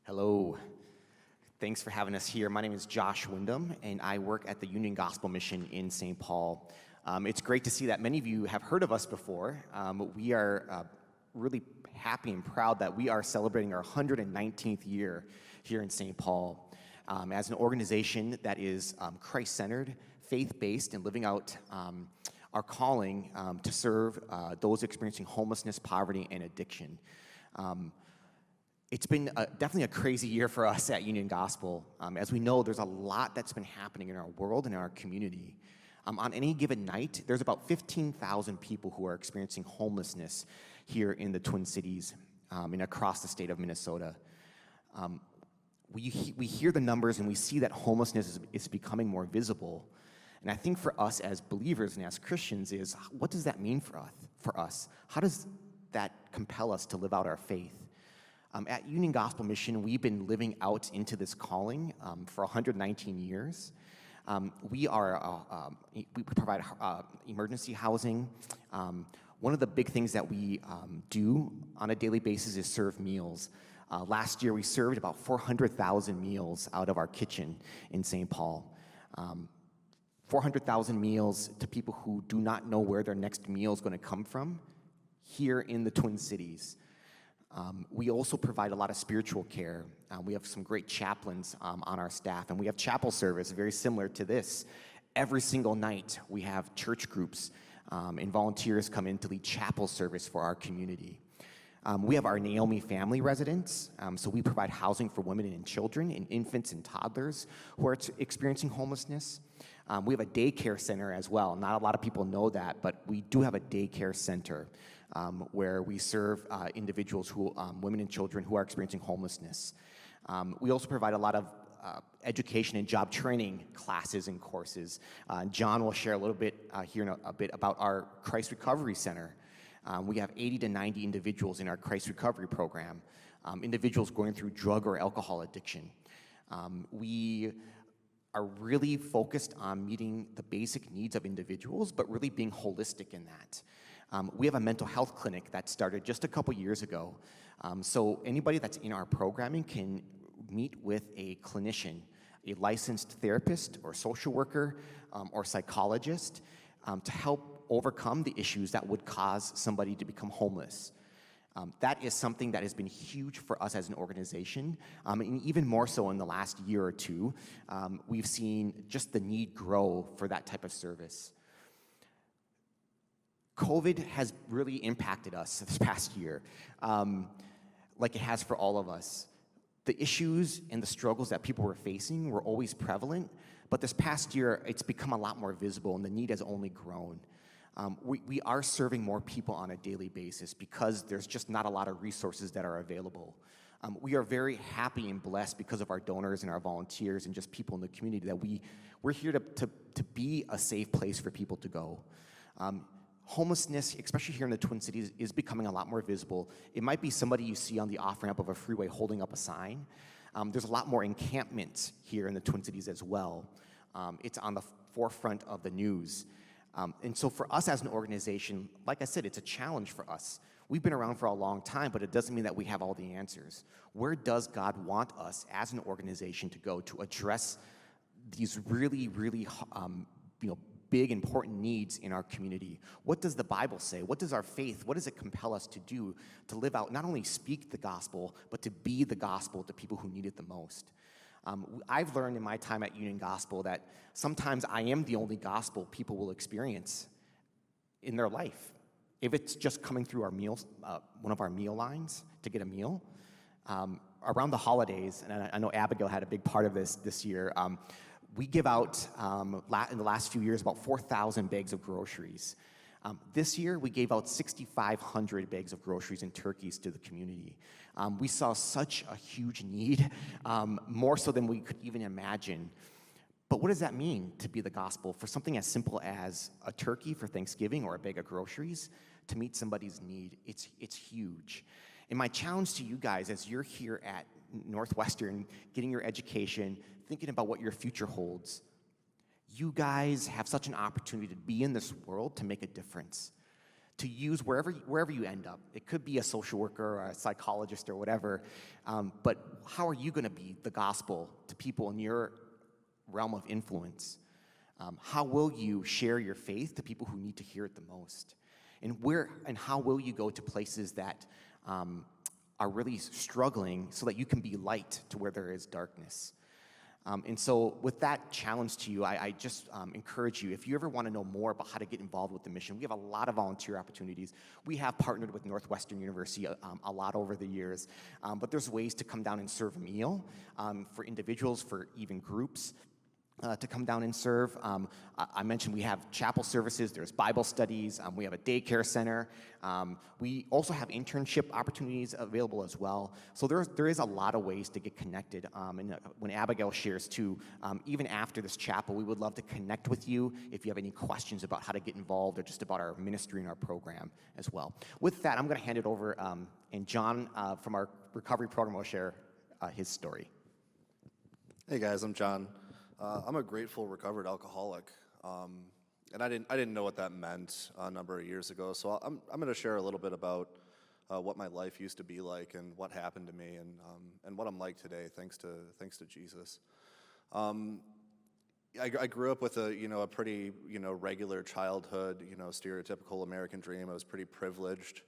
Hello. Thanks for having us here. My name is Josh Windham, and I work at the Union Gospel Mission in St. Paul. It's great to see that many of you have heard of us before. We are really happy and proud that we are celebrating our 119th year here in St. Paul as an organization that is Christ-centered, faith-based, and living out our calling to serve those experiencing homelessness, poverty, and addiction. It's been definitely a crazy year for us at Union Gospel. As we know, there's a lot that's been happening in our world and in our community. On any given night, there's about 15,000 people who are experiencing homelessness here in the Twin Cities and across the state of Minnesota. We hear the numbers and we see that homelessness is becoming more visible. And I think for us as believers and as Christians is, what does that mean for us? How does that compel us to live out our faith? At Union Gospel Mission, we've been living out into this calling for 119 years. We provide emergency housing. One of the big things that we do on a daily basis is serve meals. Last year, we served about 400,000 meals out of our kitchen in St. Paul. 400,000 meals to people who do not know where their next meal is going to come from here in the Twin Cities. We also provide a lot of spiritual care. We have some great chaplains on our staff, and we have chapel service very similar to this. Every single night, we have church groups and volunteers come in to lead chapel service for our community. We have our Naomi family residence, so we provide housing for women and children and infants and toddlers who are experiencing homelessness. We have a daycare center as well. Not a lot of people know that, but we do have a daycare center where we serve individuals, women and children who are experiencing homelessness. We also provide a lot of education and job training classes and courses. John will share a little bit here in a bit about our Christ Recovery Center. We have 80 to 90 individuals in our Christ Recovery program, individuals going through drug or alcohol addiction. We are really focused on meeting the basic needs of individuals, but really being holistic in that. We have a mental health clinic that started just a couple years ago. So anybody that's in our programming can meet with a clinician, a licensed therapist or social worker or psychologist to help overcome the issues that would cause somebody to become homeless. That is something that has been huge for us as an organization, and even more so in the last year or two. We've seen just the need grow for that type of service. COVID has really impacted us this past year, like it has for all of us. The issues and the struggles that people were facing were always prevalent, but this past year, it's become a lot more visible and the need has only grown. We are serving more people on a daily basis because there's just not a lot of resources that are available. We are very happy and blessed because of our donors and our volunteers and just people in the community that we're here to be a safe place for people to go. Homelessness, especially here in the Twin Cities, is becoming a lot more visible. It might be somebody you see on the off-ramp of a freeway holding up a sign. There's a lot more encampments here in the Twin Cities as well. It's on the forefront of the news. And so for us as an organization, like I said, it's a challenge for us. We've been around for a long time, but it doesn't mean that we have all the answers. Where does God want us as an organization to go to address these really, really big, important needs in our community? What does the Bible say? What does our faith, what does it compel us to do to live out, not only speak the gospel, but to be the gospel to people who need it the most? I've learned in my time at Union Gospel that sometimes I am the only gospel people will experience in their life. If it's just coming through our meals, one of our meal lines to get a meal, around the holidays, and I know Abigail had a big part of this year, we give out, in the last few years, about 4,000 bags of groceries. This year, we gave out 6,500 bags of groceries and turkeys to the community. We saw such a huge need, more so than we could even imagine. But what does that mean to be the gospel? For something as simple as a turkey for Thanksgiving or a bag of groceries to meet somebody's need, it's huge. And my challenge to you guys as you're here at Northwestern, getting your education, thinking about what your future holds, you guys have such an opportunity to be in this world to make a difference, to use wherever you end up. It could be a social worker or a psychologist or whatever, but how are you going to be the gospel to people in your realm of influence? How will you share your faith to people who need to hear it the most? And how will you go to places that are really struggling so that you can be light to where there is darkness? And so with that challenge to you, I just encourage you, if you ever want to know more about how to get involved with the mission, we have a lot of volunteer opportunities. We have partnered with Northwestern University a lot over the years, but there's ways to come down and serve a meal for individuals, for even groups. To come down and serve. I mentioned we have chapel services, there's Bible studies, we have a daycare center. We also have internship opportunities available as well. So there is a lot of ways to get connected. And when Abigail shares too, even after this chapel, we would love to connect with you if you have any questions about how to get involved or just about our ministry and our program as well. With that, I'm going to hand it over, and John from our recovery program will share his story. Hey guys, I'm John. I'm a grateful recovered alcoholic, and I didn't know what that meant a number of years ago. So I'm going to share a little bit about what my life used to be like and what happened to me, and what I'm like today, thanks to Jesus. I grew up with a pretty regular childhood, stereotypical American dream. I was pretty privileged.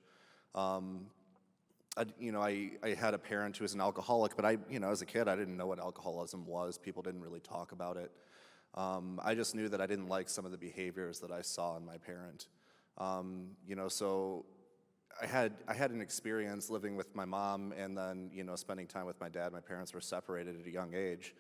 I had a parent who was an alcoholic, but as a kid, I didn't know what alcoholism was. People didn't really talk about it. I just knew that I didn't like some of the behaviors that I saw in my parent. So I had an experience living with my mom and then, spending time with my dad. My parents were separated at a young age.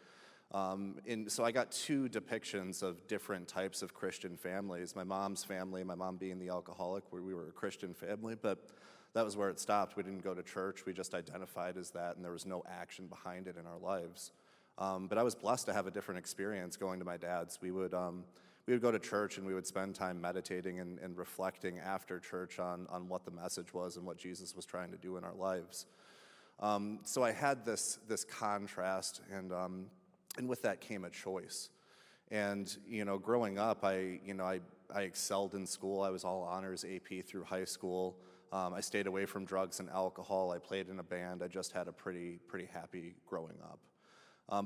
And so I got two depictions of different types of Christian families. My mom's family, my mom being the alcoholic, where we were a Christian family, but that was where it stopped. We didn't go to church. We just identified as that, and there was no action behind it in our lives. But I was blessed to have a different experience going to my dad's. We would go to church, and we would spend time meditating and reflecting after church on what the message was and what Jesus was trying to do in our lives. So I had this contrast, and with that came a choice. And growing up, I excelled in school. I was all honors AP through high school. I stayed away from drugs and alcohol. I played in a band. I just had a pretty happy growing up.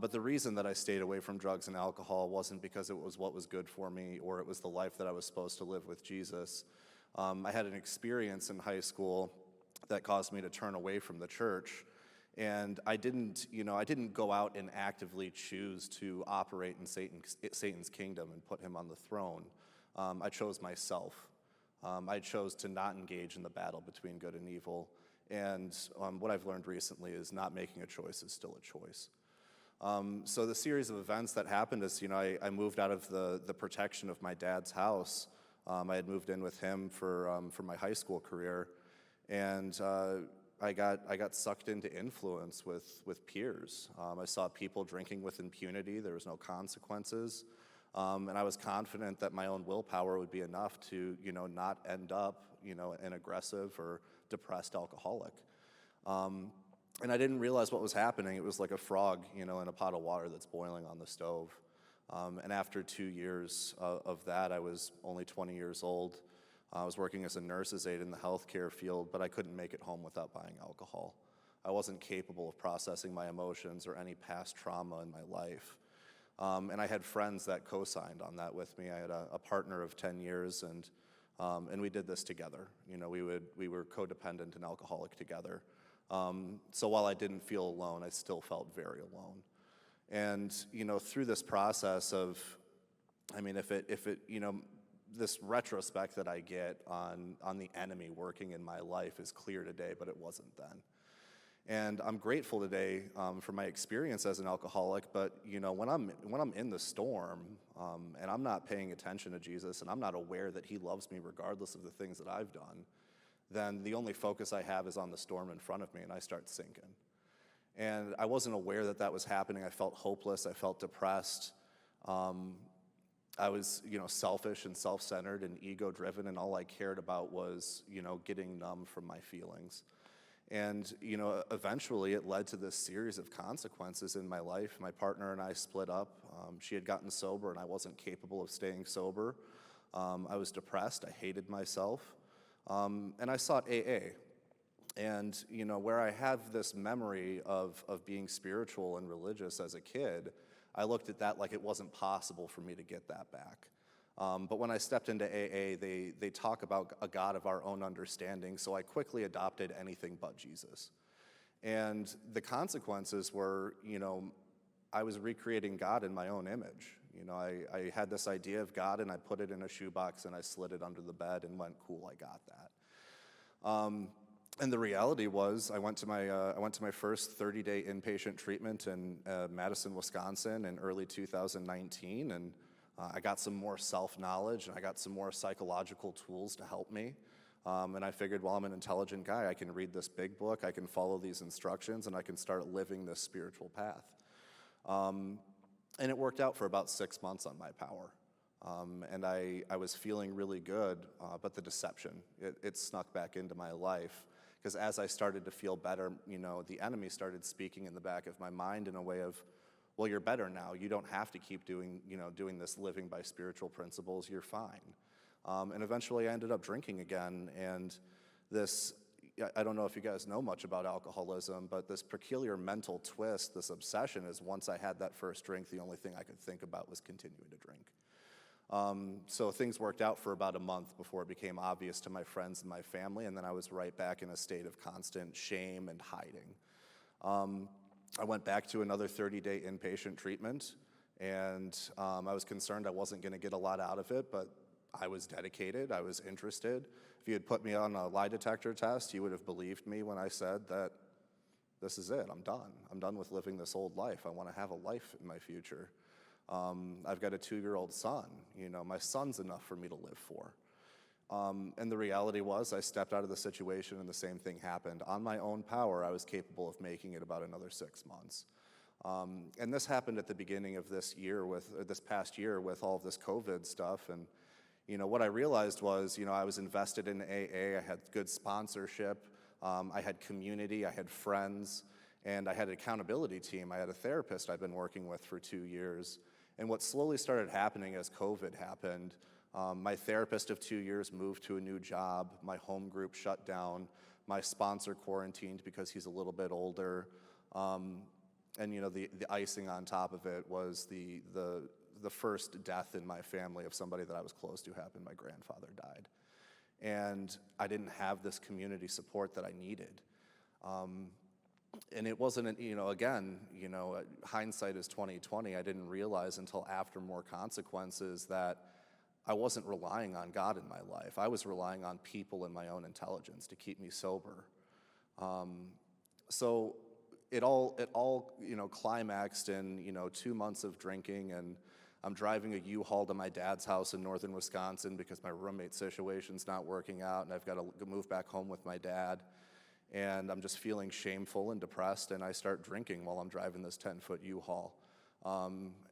But the reason that I stayed away from drugs and alcohol wasn't because it was what was good for me or it was the life that I was supposed to live with Jesus. I had an experience in high school that caused me to turn away from the church. And I didn't go out and actively choose to operate in Satan's kingdom and put him on the throne. I chose myself. I chose to not engage in the battle between good and evil. And what I've learned recently is not making a choice is still a choice. So the series of events that happened is, I moved out of the protection of my dad's house. I had moved in with him for my high school career. And I got sucked into influence with peers. I saw people drinking with impunity. There was no consequences. And I was confident that my own willpower would be enough to, not end up, an aggressive or depressed alcoholic. And I didn't realize what was happening. It was like a frog, in a pot of water that's boiling on the stove. And after 2 years of that, I was only 20 years old. I was working as a nurse's aide in the healthcare field, but I couldn't make it home without buying alcohol. I wasn't capable of processing my emotions or any past trauma in my life. And I had friends that co-signed on that with me. I had a partner of 10 years, and we did this together. We were codependent and alcoholic together. So while I didn't feel alone, I still felt very alone. And through this process of, this retrospect that I get on the enemy working in my life is clear today, but it wasn't then. And I'm grateful today for my experience as an alcoholic, but when I'm in the storm and I'm not paying attention to Jesus and I'm not aware that he loves me regardless of the things that I've done, then the only focus I have is on the storm in front of me, and I start sinking. And I wasn't aware that was happening. I felt hopeless. I felt depressed. I was, selfish and self-centered and ego-driven, and all I cared about was, getting numb from my feelings. And, eventually it led to this series of consequences in my life. My partner and I split up. She had gotten sober, and I wasn't capable of staying sober. I was depressed. I hated myself. And I sought AA. And, where I have this memory of being spiritual and religious as a kid, I looked at that like it wasn't possible for me to get that back. But when I stepped into AA, they talk about a God of our own understanding, so I quickly adopted anything but Jesus. And the consequences were, I was recreating God in my own image. I had this idea of God, and I put it in a shoebox, and I slid it under the bed and went, cool, I got that. And the reality was, I went to my first 30-day inpatient treatment in Madison, Wisconsin in early 2019, and I got some more self-knowledge, and I got some more psychological tools to help me. And I figured, well, I'm an intelligent guy. I can read this big book, I can follow these instructions, and I can start living this spiritual path. And it worked out for about 6 months on my power. And I was feeling really good, but the deception, it snuck back into my life. Because as I started to feel better, the enemy started speaking in the back of my mind in a way of, well, you're better now. You don't have to keep doing this living by spiritual principles. You're fine. And eventually I ended up drinking again. And this, I don't know if you guys know much about alcoholism, but this peculiar mental twist, this obsession is once I had that first drink, the only thing I could think about was continuing to drink. So things worked out for about a month before it became obvious to my friends and my family, and then I was right back in a state of constant shame and hiding. I went back to another 30-day inpatient treatment, and I was concerned I wasn't going to get a lot out of it, but I was dedicated, I was interested. If you had put me on a lie detector test, you would have believed me when I said that this is it, I'm done. I'm done with living this old life. I want to have a life in my future. I've got a 2-year-old son. My son's enough for me to live for. And the reality was I stepped out of the situation and the same thing happened. On my own power, I was capable of making it about another 6 months. And this happened at the beginning of this past year with all of this COVID stuff. And, what I realized was, I was invested in AA, I had good sponsorship, I had community, I had friends, and I had an accountability team. I had a therapist I'd been working with for 2 years. And what slowly started happening as COVID happened, my therapist of 2 years moved to a new job, my home group shut down, my sponsor quarantined because he's a little bit older, and the icing on top of it was the first death in my family of somebody that I was close to happened. My grandfather died. And I didn't have this community support that I needed. And it wasn't, hindsight is 20/20. I didn't realize until after more consequences that I wasn't relying on God in my life. I was relying on people and my own intelligence to keep me sober. So it all climaxed in 2 months of drinking, and I'm driving a U-Haul to my dad's house in northern Wisconsin because my roommate situation's not working out, and I've got to move back home with my dad. And I'm just feeling shameful and depressed, and I start drinking while I'm driving this 10-foot U-Haul.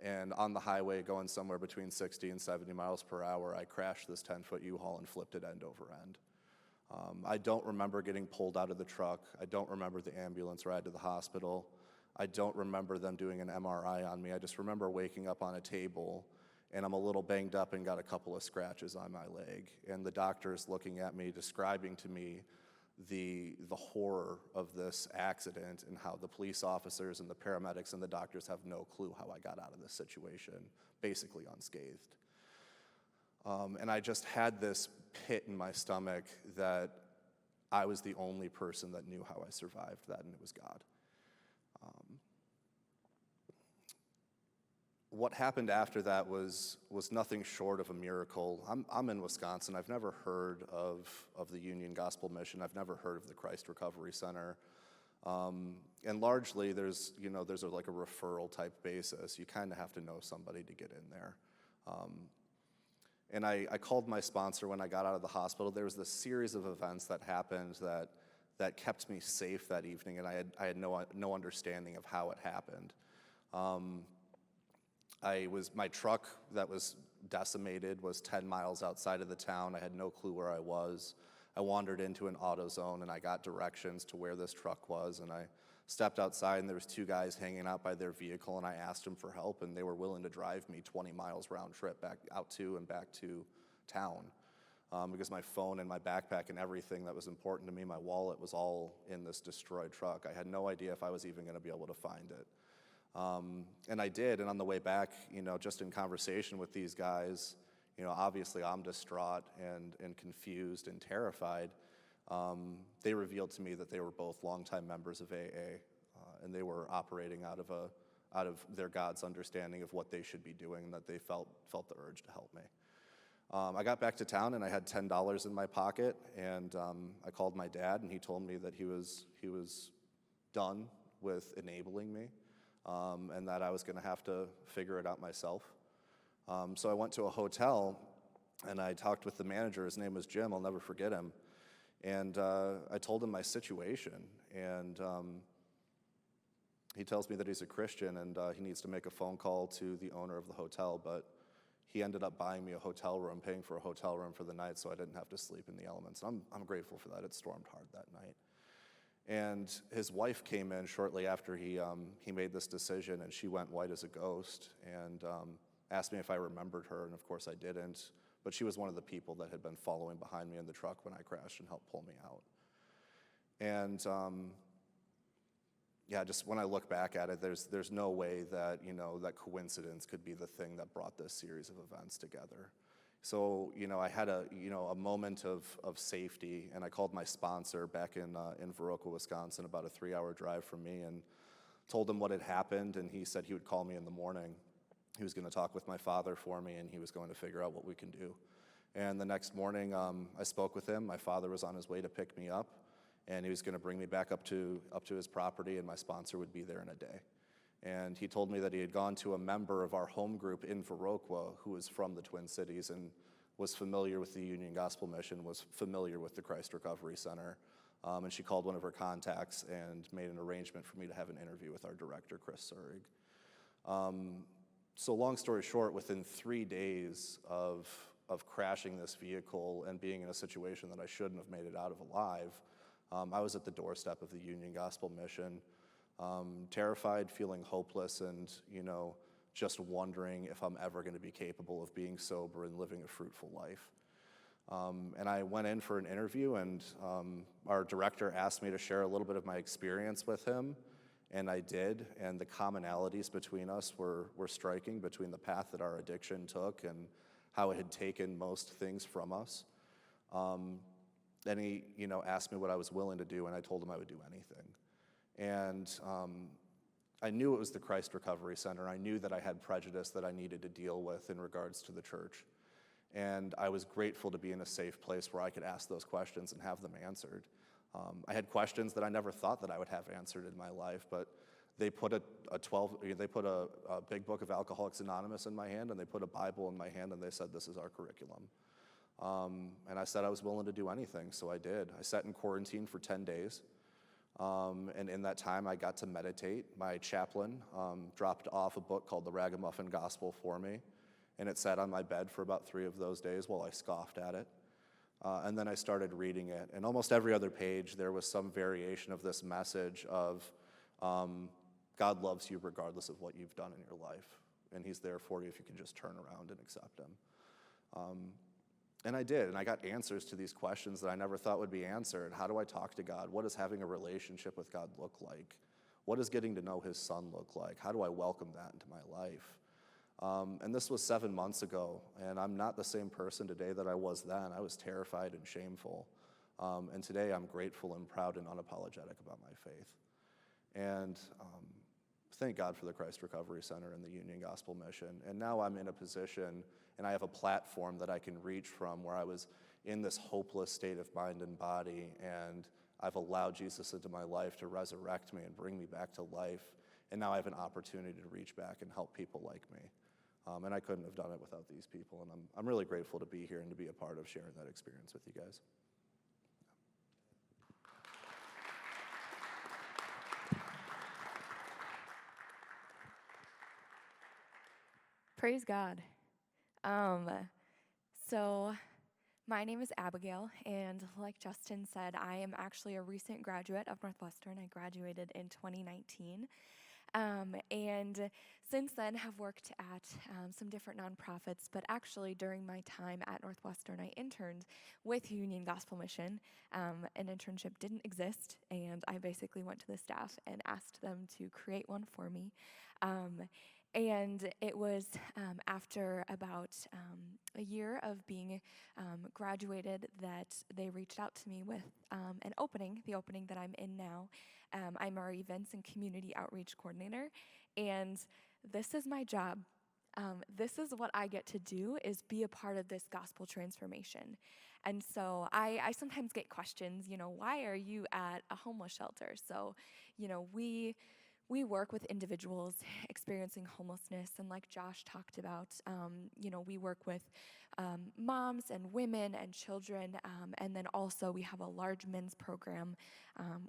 And on the highway going somewhere between 60 and 70 miles per hour, I crashed this 10-foot U-Haul and flipped it end over end. I don't remember getting pulled out of the truck. I don't remember the ambulance ride to the hospital. I don't remember them doing an MRI on me. I just remember waking up on a table, and I'm a little banged up and got a couple of scratches on my leg. And the doctor's looking at me, describing to me the horror of this accident and how the police officers and the paramedics and the doctors have no clue how I got out of this situation, basically unscathed. And I just had this pit in my stomach that I was the only person that knew how I survived that, and it was God. What happened after that was nothing short of a miracle. I'm in Wisconsin. I've never heard of the Union Gospel Mission. I've never heard of the Christ Recovery Center. And largely, there's a referral type basis. You kind of have to know somebody to get in there. And I called my sponsor when I got out of the hospital. There was this series of events that happened that kept me safe that evening, and I had no understanding of how it happened. My truck that was decimated was 10 miles outside of the town. I had no clue where I was. I wandered into an AutoZone, and I got directions to where this truck was, and I stepped outside, and there was 2 guys hanging out by their vehicle, and I asked them for help, and they were willing to drive me 20 miles round trip back out to and back to town. because my phone and my backpack and everything that was important to me, my wallet, was all in this destroyed truck. I had no idea if I was even going to be able to find it. And I did, and on the way back, just in conversation with these guys, obviously I'm distraught and confused and terrified. They revealed to me that they were both longtime members of AA, and they were operating out of their God's understanding of what they should be doing, and that they felt the urge to help me. I got back to town and I had $10 in my pocket, and I called my dad, and he told me that he was done with enabling me, and that I was going to have to figure it out myself. So I went to a hotel and I talked with the manager. His name was Jim. I'll never forget him. And I told him my situation, and he tells me that he's a Christian and he needs to make a phone call to the owner of the hotel, but he ended up buying me a hotel room, paying for a hotel room for the night, so I didn't have to sleep in the elements. I'm grateful for that. It stormed hard that night. And his wife came in shortly after he made this decision, and she went white as a ghost and asked me if I remembered her, and of course I didn't. But she was one of the people that had been following behind me in the truck when I crashed and helped pull me out. And just when I look back at it, there's no way that that coincidence could be the thing that brought this series of events together. So I had a moment of safety, and I called my sponsor back in Viroqua, Wisconsin, about a 3-hour drive from me, and told him what had happened, and he said he would call me in the morning. He was going to talk with my father for me, and he was going to figure out what we can do. And the next morning, I spoke with him. My father was on his way to pick me up, and he was going to bring me back up to his property, and my sponsor would be there in a day. And he told me that he had gone to a member of our home group in Viroqua who was from the Twin Cities and was familiar with the Union Gospel Mission, was familiar with the Christ Recovery Center. And she called one of her contacts and made an arrangement for me to have an interview with our director, Chris Surig. So long story short, within 3 days of crashing this vehicle and being in a situation that I shouldn't have made it out of alive, I was at the doorstep of the Union Gospel Mission, terrified, feeling hopeless, and just wondering if I'm ever going to be capable of being sober and living a fruitful life. And I went in for an interview, and our director asked me to share a little bit of my experience with him, and I did, and the commonalities between us were striking, between the path that our addiction took and how it had taken most things from us. Then he, asked me what I was willing to do, and I told him I would do anything. And I knew it was the Christ Recovery Center. I knew that I had prejudice that I needed to deal with in regards to the church. And I was grateful to be in a safe place where I could ask those questions and have them answered. I had questions that I never thought that I would have answered in my life, but they put a big book of Alcoholics Anonymous in my hand, and they put a Bible in my hand, and they said, "This is our curriculum." And I said I was willing to do anything, so I did. I sat in quarantine for 10 days, and in that time I got to meditate. My chaplain dropped off a book called the Ragamuffin Gospel for me, and it sat on my bed for about 3 of those days while I scoffed at it. And then I started reading it, and almost every other page there was some variation of this message of God loves you regardless of what you've done in your life, and he's there for you if you can just turn around and accept him. And I did, and I got answers to these questions that I never thought would be answered. How do I talk to God? What does having a relationship with God look like? What does getting to know his son look like? How do I welcome that into my life? And this was 7 months ago, and I'm not the same person today that I was then. I was terrified and shameful. And today I'm grateful and proud and unapologetic about my faith. And thank God for the Christ Recovery Center and the Union Gospel Mission. And now I'm in a position, and I have a platform that I can reach from where I was in this hopeless state of mind and body, and I've allowed Jesus into my life to resurrect me and bring me back to life. And now I have an opportunity to reach back and help people like me. And I couldn't have done it without these people. And I'm really grateful to be here and to be a part of sharing that experience with you guys. Praise God. So my name is Abigail, and like Justin said, I am actually a recent graduate of Northwestern. I graduated in 2019. And since then have worked at some different nonprofits, but actually during my time at Northwestern, I interned with Union Gospel Mission. An internship didn't exist, and I basically went to the staff and asked them to create one for me. And it was after about a year of being graduated that they reached out to me with an opening, the opening that I'm in now. I'm our events and community outreach coordinator, and this is my job. This is what I get to do, is be a part of this gospel transformation. And so I sometimes get questions, why are you at a homeless shelter? So, we work with individuals experiencing homelessness, and like Josh talked about, we work with moms and women and children, and then also we have a large men's program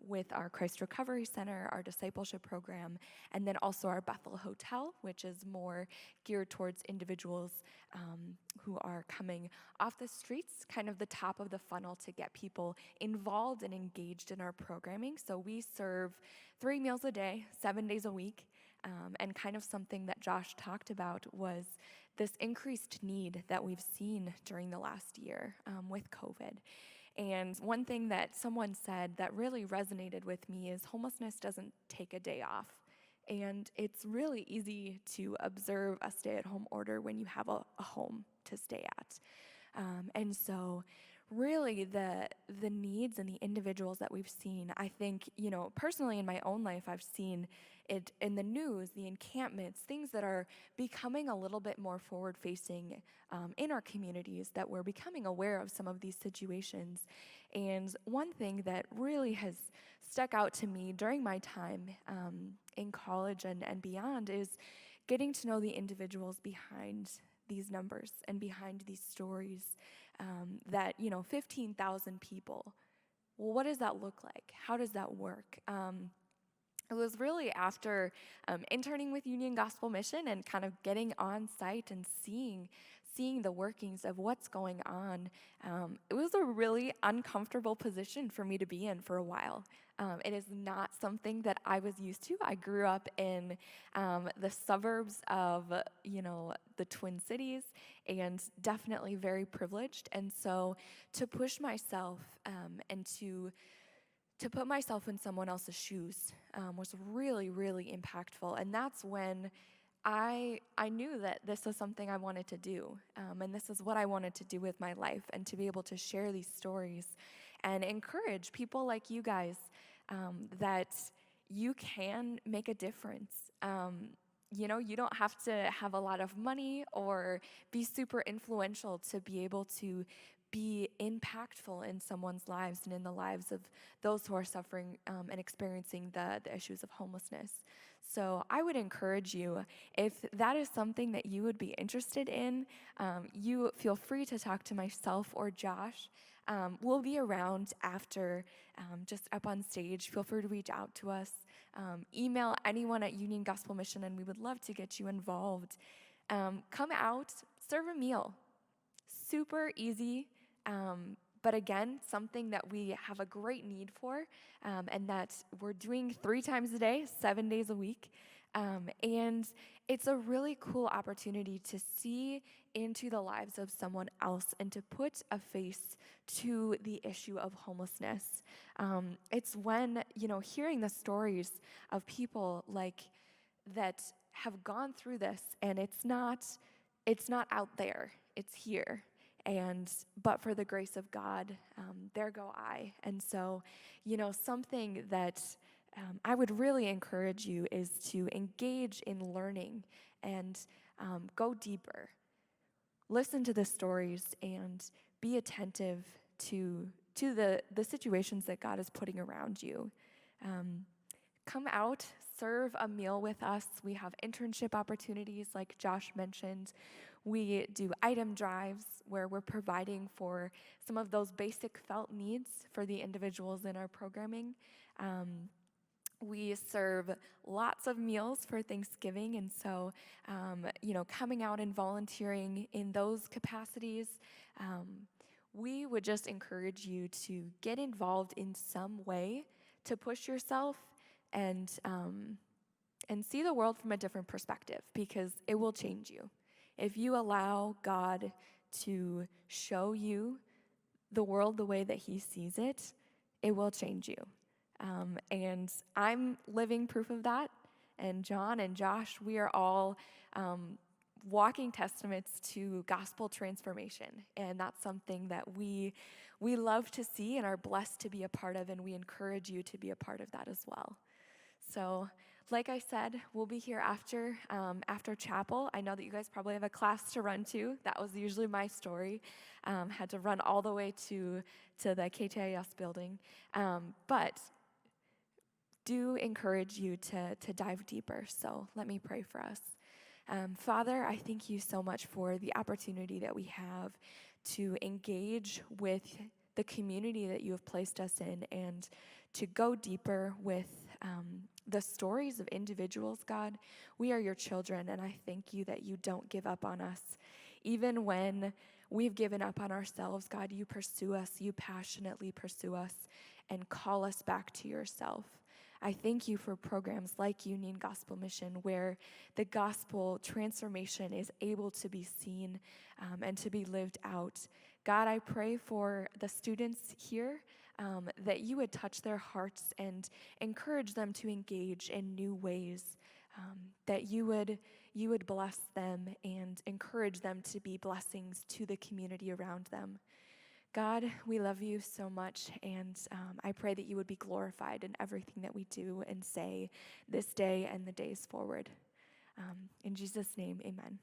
with our Christ Recovery Center, our discipleship program, and then also our Bethel Hotel, which is more geared towards individuals who are coming off the streets, kind of the top of the funnel to get people involved and engaged in our programming. So we serve 3 meals a day, 7 days a week, and kind of something that Josh talked about was this increased need that we've seen during the last year with COVID. And one thing that someone said that really resonated with me is homelessness doesn't take a day off. And it's really easy to observe a stay-at-home order when you have a home to stay at. And so really the needs and the individuals that we've seen, I think, personally in my own life, I've seen it in the news, the encampments, things that are becoming a little bit more forward-facing in our communities, that we're becoming aware of some of these situations. And one thing that really has stuck out to me during my time in college and beyond is getting to know the individuals behind these numbers and behind these stories. That 15,000 people. Well, what does that look like? How does that work? It was really after interning with Union Gospel Mission and kind of getting on site and seeing the workings of what's going on. It was a really uncomfortable position for me to be in for a while. It is not something that I was used to. I grew up in the suburbs of, the Twin Cities, and definitely very privileged. And so to push myself and to put myself in someone else's shoes was really, really impactful. And that's when I knew that this was something I wanted to do, and this is what I wanted to do with my life, and to be able to share these stories and encourage people like you guys that you can make a difference. You don't have to have a lot of money or be super influential to be able to be impactful in someone's lives and in the lives of those who are suffering and experiencing the issues of homelessness. So I would encourage you, if that is something that you would be interested in, you feel free to talk to myself or Josh. We'll be around after, just up on stage. Feel free to reach out to us. Email anyone at Union Gospel Mission, and we would love to get you involved. Come out, serve a meal. Super easy, but again, something that we have a great need for, and that we're doing 3 times a day, 7 days a week. And it's a really cool opportunity to see into the lives of someone else and to put a face to the issue of homelessness. It's when, hearing the stories of people like that have gone through this, and it's not out there, it's here. But for the grace of God, there go I. And so, something that I would really encourage you is to engage in learning and go deeper. Listen to the stories and be attentive to the situations that God is putting around you. Come out, serve a meal with us. We have internship opportunities like Josh mentioned. We do item drives where we're providing for some of those basic felt needs for the individuals in our programming. We serve lots of meals for Thanksgiving, and so, coming out and volunteering in those capacities, we would just encourage you to get involved in some way to push yourself and and see the world from a different perspective, because it will change you. If you allow God to show you the world the way that he sees it, it will change you. And I'm living proof of that. And John and Josh, we are all walking testaments to gospel transformation. And that's something that we love to see and are blessed to be a part of, and we encourage you to be a part of that as well. So, like I said, we'll be here after chapel. I know that you guys probably have a class to run to. That was usually my story. Had to run all the way to the KTIS building. But do encourage you to dive deeper. So let me pray for us. Father, I thank you so much for the opportunity that we have to engage with the community that you have placed us in, and to go deeper with the stories of individuals, God. We are your children, and I thank you that you don't give up on us. Even when we've given up on ourselves, God, you pursue us, you passionately pursue us and call us back to yourself. I thank you for programs like Union Gospel Mission, where the gospel transformation is able to be seen and to be lived out. God, I pray for the students here, that you would touch their hearts and encourage them to engage in new ways, that you would bless them and encourage them to be blessings to the community around them. God, we love you so much, and I pray that you would be glorified in everything that we do and say this day and the days forward. In Jesus' name, amen.